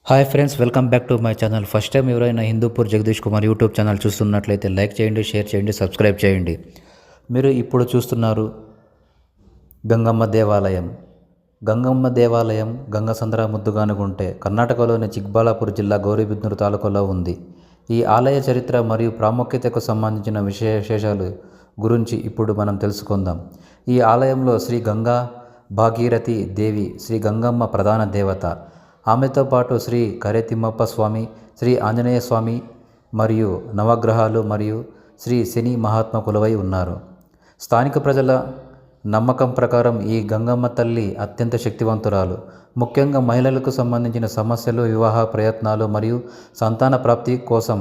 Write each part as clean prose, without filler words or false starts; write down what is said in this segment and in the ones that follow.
Hi friends, welcome back to my channel. First time ఎవరైనా Hindupur Jagadish Kumar YouTube channel చూస్తున్నట్లయితే like చేయండి, share చేయండి, subscribe చేయండి. మీరు ఇప్పుడు చూస్తున్నారు గంగమ్మ దేవాలయం. గంగమ్మ దేవాలయం గంగసంద్ర ముద్దుగానుగుంటే కర్ణాటకలోని చిక్బళ్ళాపూర్ జిల్లా గౌరీబిదనూరు తాలూకాలో ఉంది. ఈ ఆలయ చరిత్ర మరియు ప్రాముఖ్యతకు సంబంధించిన విశేషాలు గురించి ఇప్పుడు మనం తెలుసుకుందాం. ఈ ఆలయంలో శ్రీ గంగా భాగీరథి దేవి, శ్రీ గంగమ్మ ప్రధాన దేవత. ఆమెతో పాటు శ్రీ కరేతిమ్మప్ప స్వామి, శ్రీ ఆంజనేయ స్వామి మరియు నవగ్రహాలు మరియు శ్రీ శని మహాత్మ కొలువై ఉన్నారు. స్థానిక ప్రజల నమ్మకం ప్రకారం ఈ గంగమ్మ తల్లి అత్యంత శక్తివంతురాలు. ముఖ్యంగా మహిళలకు సంబంధించిన సమస్యలు, వివాహ ప్రయత్నాలు మరియు సంతాన ప్రాప్తి కోసం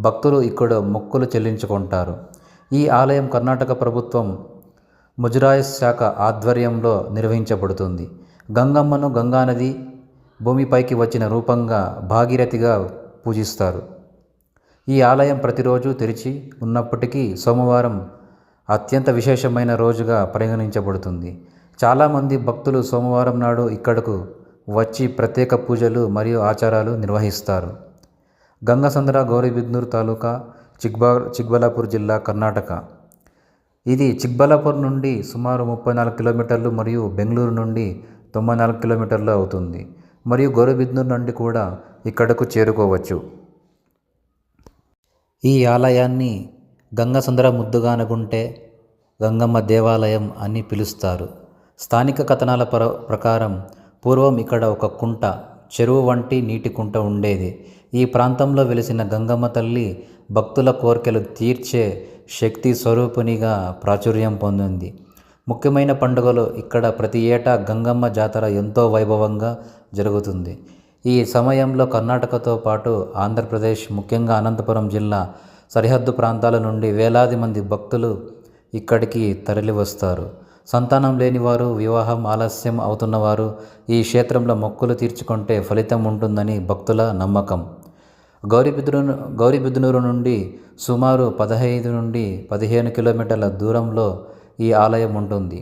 భక్తులు ఇక్కడ మొక్కులు చెల్లించుకుంటారు. ఈ ఆలయం కర్ణాటక ప్రభుత్వం ముజరాయి శాఖ ఆధ్వర్యంలో నిర్వహించబడుతుంది. గంగమ్మను గంగానది భూమిపైకి వచ్చిన రూపంగా భాగీరథిగా పూజిస్తారు. ఈ ఆలయం ప్రతిరోజు తెరిచి ఉన్నప్పటికీ సోమవారం అత్యంత విశేషమైన రోజుగా పరిగణించబడుతుంది. చాలామంది భక్తులు సోమవారం నాడు ఇక్కడకు వచ్చి ప్రత్యేక పూజలు మరియు ఆచారాలు నిర్వహిస్తారు. గంగసంద్ర గౌరీబిదనూరు తాలూకా, చిక్బళ్ళాపూర్ జిల్లా, కర్ణాటక. ఇది చిక్బళ్ళాపూర్ నుండి సుమారు 34 కిలోమీటర్లు మరియు బెంగళూరు నుండి 94 కిలోమీటర్లు అవుతుంది మరియు గౌరీబిదనూరు నుండి కూడా ఇక్కడకు చేరుకోవచ్చు. ఈ ఆలయాన్ని గంగసంద్ర ముద్దుగానుగుంటే గంగమ్మ దేవాలయం అని పిలుస్తారు. స్థానిక కథనాల ప్రకారం పూర్వం ఇక్కడ ఒక కుంట, చెరువు వంటి నీటి కుంట ఉండేది. ఈ ప్రాంతంలో వెలిసిన గంగమ్మ తల్లి భక్తుల కోర్కెలు తీర్చే శక్తి స్వరూపిణిగా ప్రాచుర్యం పొందింది. ముఖ్యమైన పండుగలు ఇక్కడ ప్రతి ఏటా గంగమ్మ జాతర ఎంతో వైభవంగా జరుగుతుంది. ఈ సమయంలో కర్ణాటకతో పాటు ఆంధ్రప్రదేశ్, ముఖ్యంగా అనంతపురం జిల్లా సరిహద్దు ప్రాంతాల నుండి వేలాది మంది భక్తులు ఇక్కడికి తరలివస్తారు. సంతానం లేనివారు, వివాహం ఆలస్యం అవుతున్నవారు ఈ క్షేత్రంలో మొక్కులు తీర్చుకుంటే ఫలితం ఉంటుందని భక్తుల నమ్మకం. గౌరీబిదనూరు నుండి సుమారు 15 నుండి 15 కిలోమీటర్ల దూరంలో ఈ ఆలయం ఉంటుంది.